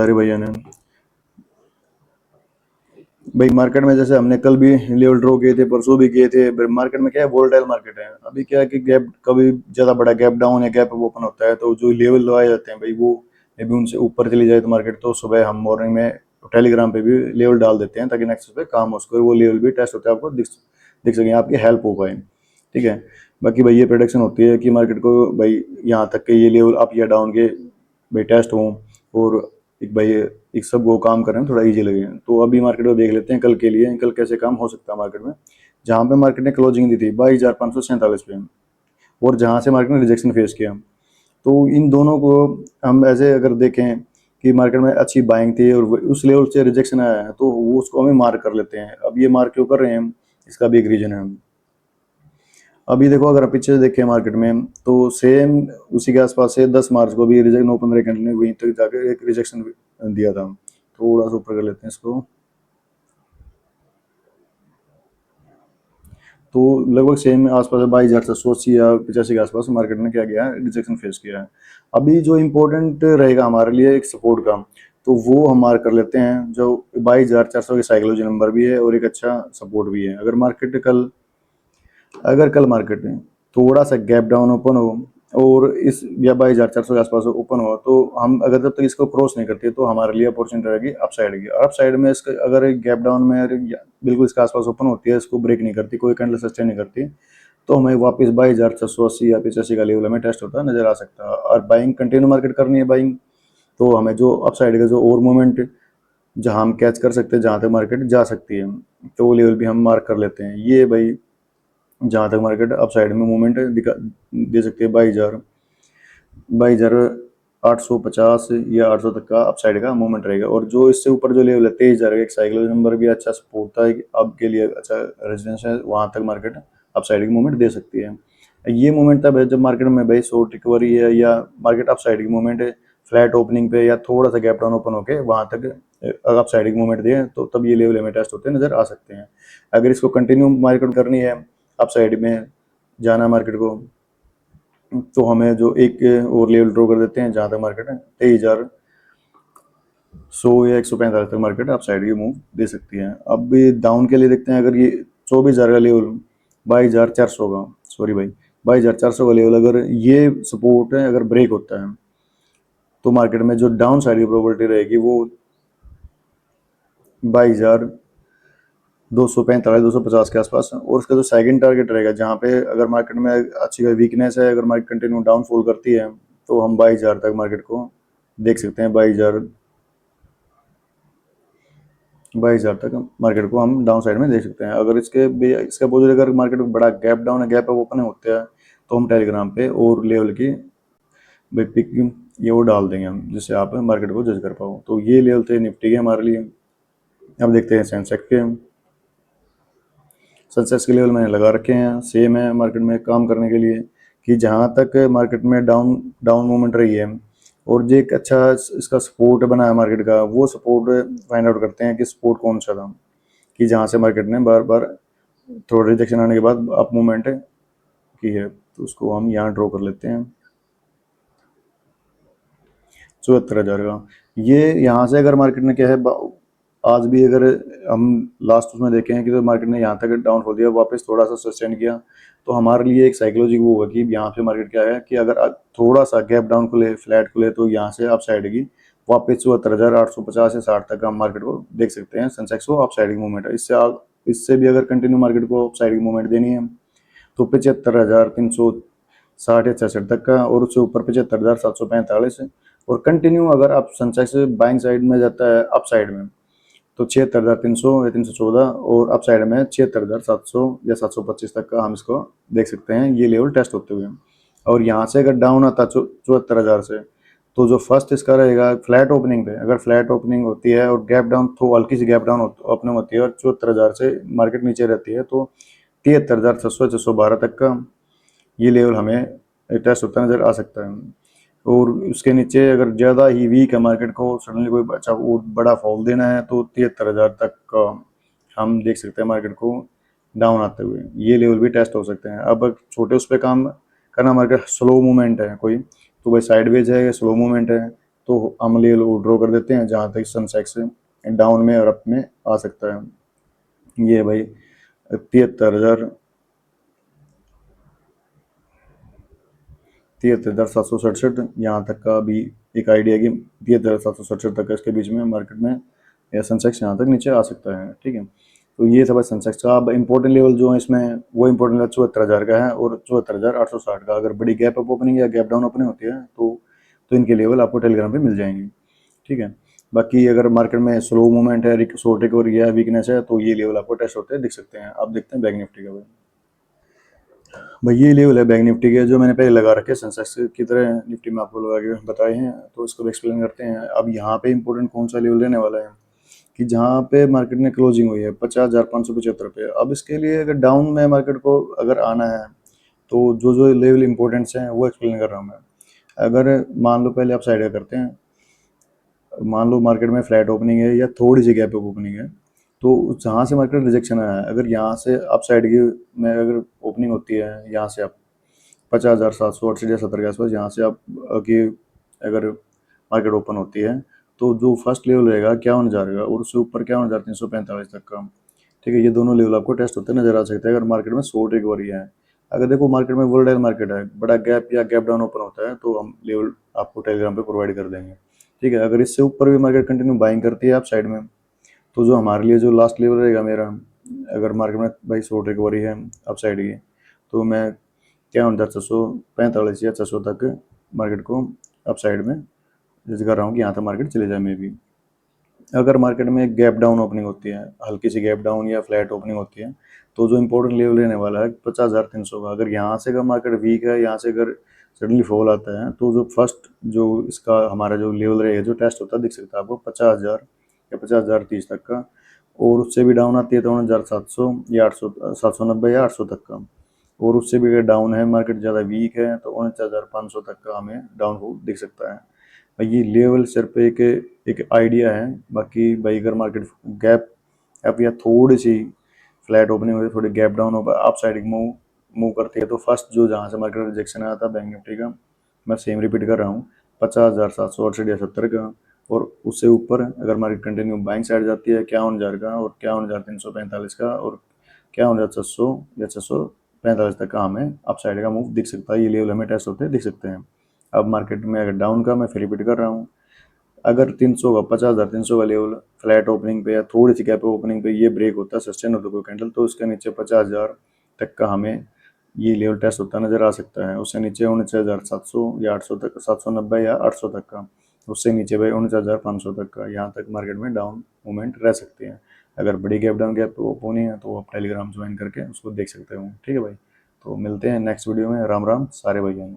अरे भैया ने भाई मार्केट में जैसे हमने कल भी लेवल ड्रॉ किए थे, परसों भी किए थे। मार्केट में क्या है, वोलेटाइल मार्केट है। अभी क्या है कि गैप कभी ज्यादा बड़ा गैप डाउन या गैप ओपन होता है तो जो लेवल लगाए जाते हैं भाई वो मे बी उनसे ऊपर चली जाए तो मार्केट, तो सुबह हम मॉर्निंग में टेलीग्राम पे भी लेवल डाल देते हैं ताकि नेक्स्ट पे काम हो सके और वो लेवल भी टेस्ट होता है, आपको दिख सके, आपकी हेल्प हो पाए। ठीक है। बाकी भाई ये प्रोडक्शन होती है कि मार्केट को भाई यहाँ तक के ये लेवल अप या डाउन के भाई टेस्ट हों और एक भाई एक सब वो काम करें थोड़ा इजी लगे। तो अभी मार्केट को देख लेते हैं कल के लिए, कल कैसे काम हो सकता है मार्केट में। जहाँ पे मार्केट ने क्लोजिंग दी थी 22,547 पे और जहाँ से मार्केट ने रिजेक्शन फेस किया, तो इन दोनों को हम ऐसे अगर देखें कि मार्केट में अच्छी बाइंग थी और उस लेवल से रिजेक्शन आया है तो वो उसको हमें मार्क कर लेते हैं। अब ये मार्क क्यों कर रहे हैं हम, इसका भी एक रीजन है। अभी देखो अगर आप पीछे देखें मार्केट में तो सेम उसी के आसपास से 10 मार्च को भी रिजेक्ट ओपन रे कैंडल ने वहीं तक जाकर एक रिजेक्शन दिया था। थोड़ा सा ऊपर कर लेते हैं इसको। तो लगभग सेम आसपास 22,780 या 85 के आसपास मार्केट ने क्या किया है, रिजेक्शन फेस किया है। अभी जो इम्पोर्टेंट रहेगा हमारे लिए एक सपोर्ट का, तो वो हम मार्क कर लेते हैं जो 22,400 की साइकोलॉजी नंबर भी है और एक अच्छा सपोर्ट भी है। अगर कल मार्केट में थोड़ा सा गैप डाउन ओपन हो और इस या 22,400 के आसपास ओपन हो तो हम अगर जब तक इसको क्रॉस नहीं करते तो हमारे लिए अपॉर्चुनिटी रहेगी अप साइड की। और अप साइड में इसका अगर एक गैप डाउन में बिल्कुल इसके आसपास ओपन होती है, इसको ब्रेक नहीं करती, कोई कैंडल सस्टेन नहीं करती, तो हमें वापस 22,680 या 85 का लेवल हमें टेस्ट होता नजर आ सकता है। और बाइंग कंटिन्यू मार्केट करनी है बाइंग, तो हमें जो अप साइड का जो और मूवमेंट जहां हम कैच कर सकते हैं, जहां तक मार्केट जा सकती है, तो वो लेवल भी हम मार्क कर लेते हैं। ये भाई जहाँ तक मार्केट अप साइड में मूवमेंट दिखा दे सकती है, 22,850 या 800 तक का अप साइड का मूवमेंट रहेगा। और जो इससे ऊपर जो लेवल है 23,000 का, एक साइकिल नंबर भी अच्छा सपोर्ट था आपके लिए, अच्छा रेजिडेंस है, वहाँ तक मार्केट अप साइड की मूवमेंट दे सकती है। ये मूवमेंट तब है जब मार्केट में भाई शॉर्ट रिकवरी है या मार्केट अप साइड की मूवमेंट है, फ्लैट ओपनिंग पे या थोड़ा सा गैप डाउन ओपन होके वहां तक अप साइड की मूवमेंट दिए तो तब ये लेवल हमें टेस्ट होते नजर आ सकते हैं। अगर इसको कंटिन्यू मार्केट करनी है, अप साइड में जाना मार्केट को, तो हमें जो एक और लेवल ड्रॉ कर देते हैं जहाँ तक मार्केट है 23,100 या 145 तक मार्केट अप साइड की मूव दे सकती है। अब डाउन के लिए देखते हैं, अगर ये 24,000 का लेवल 22,400 का, सॉरी भाई 22,400 का लेवल अगर ये सपोर्ट है, अगर ब्रेक होता है तो मार्केट में जो डाउन साइड की प्रोबेबिलिटी रहेगी वो 22,245 के आसपास। और उसका जो सेकंड टारगेट रहेगा जहाँ पे अगर मार्केट में अच्छी वीकनेस है, अगर मार्केट कंटिन्यू डाउनफॉल करती है तो हम 22,000 तक मार्केट को देख सकते हैं। 22,000 तक मार्केट को हम डाउन साइड में देख सकते हैं। अगर इसके अपोजिट अगर मार्केट में बड़ा गैप डाउन है, गैप ओपन होता है, तो हम टेलीग्राम पे और लेवल की पिक ये वो डाल देंगे हम, जिससे आप मार्केट को जज कर पाओ। तो ये लेवल थे निफ्टी के हमारे लिए। अब देखते हैं सेंसेक्स के। सक्सेस के लेवल मैंने लगा रखे हैं, सेम है मार्केट में काम करने के लिए, कि जहाँ तक मार्केट में डाउन डाउन मूवमेंट रही है और जो एक अच्छा इसका सपोर्ट बना है मार्केट का, वो सपोर्ट फाइंड आउट करते हैं कि सपोर्ट कौन सा था, कि जहाँ से मार्केट ने बार बार थोड़ा रिजेक्शन आने के बाद अप मूवमेंट की है। तो उसको हम यहाँ ड्रॉ कर लेते हैं 74,000 का। ये यहाँ से अगर मार्केट ने क्या है, आज भी अगर हम लास्ट उसमें देखें कि तो मार्केट ने यहाँ तक डाउनफॉल दिया, वापस थोड़ा सा सस्टेन किया, तो हमारे लिए एक साइकोलॉजी वो होगा कि यहाँ पे मार्केट क्या है कि अगर थोड़ा सा गैप डाउन खुले, फ्लैट खुले, तो यहाँ से अप साइड की वापस 74,850 या 60 तक हम मार्केट को देख सकते हैं। सेंसेक्स को अप साइड की मूवमेंट है। इससे भी अगर कंटिन्यू मार्केट को अप साइड की मूवमेंट देनी है तो 75,360 या 66 तक का, और उससे ऊपर 75,745। और कंटिन्यू अगर आप सेंसेक्स बाइंग साइड में जाता है अप साइड में तो 76,300 या 314, और अप साइड में 76,700 या 725 तक का हम इसको देख सकते हैं, ये लेवल टेस्ट होते हुए। और यहाँ से अगर डाउन आता 74,000 से, तो जो फर्स्ट इसका रहेगा फ्लैट ओपनिंग पे, अगर फ्लैट ओपनिंग होती है और गैप डाउन तो हल्की सी गैप डाउन ओपनिंग होती है और 74,000 से मार्केट नीचे रहती है, तो 73,600 612 तक का ये लेवल हमें टेस्ट होता नजर आ सकता है। और उसके नीचे अगर ज़्यादा ही वीक है मार्केट को, सडनली कोई अच्छा और बड़ा फॉल देना है, तो 73,000 तक का हम देख सकते हैं मार्केट को डाउन आते हुए, ये लेवल भी टेस्ट हो सकते हैं। अब छोटे उस पर काम करना, मार्केट स्लो मूवमेंट है कोई, तो भाई साइडवेज है या स्लो मूवमेंट है, तो हम लेवल को ड्रॉ कर देते हैं जहाँ तक सेंसेक्स डाउन में और अप में आ सकता है। ये भाई 73,767 यहाँ तक का भी एक आइडिया कि 73,767 तक का इसके बीच में मार्केट में या सेंसेक्स यहाँ तक नीचे आ सकता है। ठीक है, तो ये था भाई सेंसेक्स का। अब इंपॉर्टेंट लेवल जो है इसमें वो इंपॉर्टेंट लेवल 74,000 का है और 74,860 का। अगर बड़ी गैप अप ओपनिंग या गैप डाउन ओपनिंग होती है तो इनके लेवल आपको टेलीग्राम पे मिल जाएंगे। ठीक है, बाकी अगर मार्केट में स्लो मूवमेंट है, शॉर्ट रिकवरी है, वीकनेस है, तो ये लेवल आपको टेस्ट होते हैं दिख सकते हैं। अब देखते हैं बैंक निफ्टी का। भाई ये लेवल है बैंक निफ्टी के जो मैंने पहले लगा रखे सेंसेक्स की तरह निफ्टी में आपको लगा के बताए हैं, तो इसको भी एक्सप्लेन करते हैं। अब यहाँ पे इंपॉर्टेंट कौन सा लेवल रहने वाला है कि जहाँ पे मार्केट में क्लोजिंग हुई है 50,575 पे। अब इसके लिए अगर डाउन में मार्केट को अगर आना है तो जो जो लेवल इंपॉर्टेंट्स हैं वो एक्सप्लेन कर रहा हूँ मैं। अगर मान लो पहले आप साइड करते हैं, मान लो मार्केट में फ्लैट ओपनिंग है या थोड़ी सी गैप ओपनिंग है, तो जहाँ से मार्केट रिजेक्शन आया है, अगर यहाँ से अप साइड की में अगर ओपनिंग होती है, यहाँ से आप 50,768 या 70 के आसपास यहाँ से आप की अगर मार्केट ओपन होती है, तो जो फर्स्ट लेवल रहेगा क्या होने जा रहा है और उससे ऊपर क्या होने जा रहा है 345 तक का। ठीक है, ये दोनों लेवल आपको टेस्ट होते नजर आ सकते हैं अगर मार्केट में शॉर्ट रिकवरी है। अगर देखो मार्केट में वोलेटाइल मार्केट है, बड़ा गैप या गैप डाउन ओपन होता है, तो हम लेवल आपको टेलीग्राम पे प्रोवाइड कर देंगे। ठीक है, अगर इससे ऊपर भी मार्केट कंटिन्यू बाइंग करती है आप साइड में, तो जो हमारे लिए जो लास्ट लेवल रहेगा मेरा, अगर मार्केट में भाई शॉर्ट रिकवरी है अप साइड की, तो मैं क्या होता है 645 या 600 तक मार्केट को अप साइड में जैसे कर रहा हूँ कि यहाँ तक मार्केट चले जाए। मे भी अगर मार्केट में गैप डाउन ओपनिंग होती है, हल्की सी गैप डाउन या फ्लैट ओपनिंग होती है, तो जो इंपॉर्टेंट लेवल रहने वाला है 50,300 का। अगर यहाँ से अगर मार्केट वीक है, यहाँ से अगर सडनली फॉल आता है, तो जो फर्स्ट जो इसका हमारा जो लेवल रहेगा जो टेस्ट होता है दिख सकता है आपको 50,000 या 50,030 तक का। और उससे भी डाउन आती है तो 59,700 या 800, 790 या 800 तक का। और उससे भी अगर डाउन है, मार्केट ज़्यादा वीक है, तो 49,500 तक का हमें डाउन दिख सकता है। ये लेवल सिर्फ एक आइडिया है। बाकी भाई अगर मार्केट गैप अप या थोड़ी सी फ्लैट ओपनिंग होती है, थोड़ी गैप डाउन हो अप साइड मूव मूव करती है, तो फर्स्ट जो जहाँ से मार्केट रिजेक्शन आया था बैंक निफ्टी का, मैं सेम रिपीट कर रहा हूँ 50,768 या 70 का। और उससे ऊपर अगर मार्केट कंटिन्यू बाइंग साइड जाती है, क्या होने जा रहा और क्या होने जा रहा 345 का, और क्या होने जा 600 या 645 तक का हमें अप साइड का मूव दिख सकता है। ये लेवल हमें टेस्ट होते दिख सकते हैं। अब मार्केट में अगर डाउन का मैं फिर रिपीट कर रहा हूँ, अगर 300 का 50,300 का लेवल फ्लैट ओपनिंग पे या थोड़ी सी गैप ओपनिंग पे ये ब्रेक होता है, सस्टेन होता है कोई कैंडल, तो उसके नीचे 50,000 तक का हमें ये लेवल टेस्ट होता नजर आ सकता है। उससे नीचे 49,700 या 800 तक, 790 या 800 तक का। उससे नीचे भाई 49,500 तक का। यहाँ तक मार्केट में डाउन मूवमेंट रह सकती है। अगर बड़ी गैप डाउन गैप ओपनिंग है तो आप टेलीग्राम ज्वाइन करके उसको देख सकते हो। ठीक है भाई, तो मिलते हैं नेक्स्ट वीडियो में। राम राम सारे भाइयों।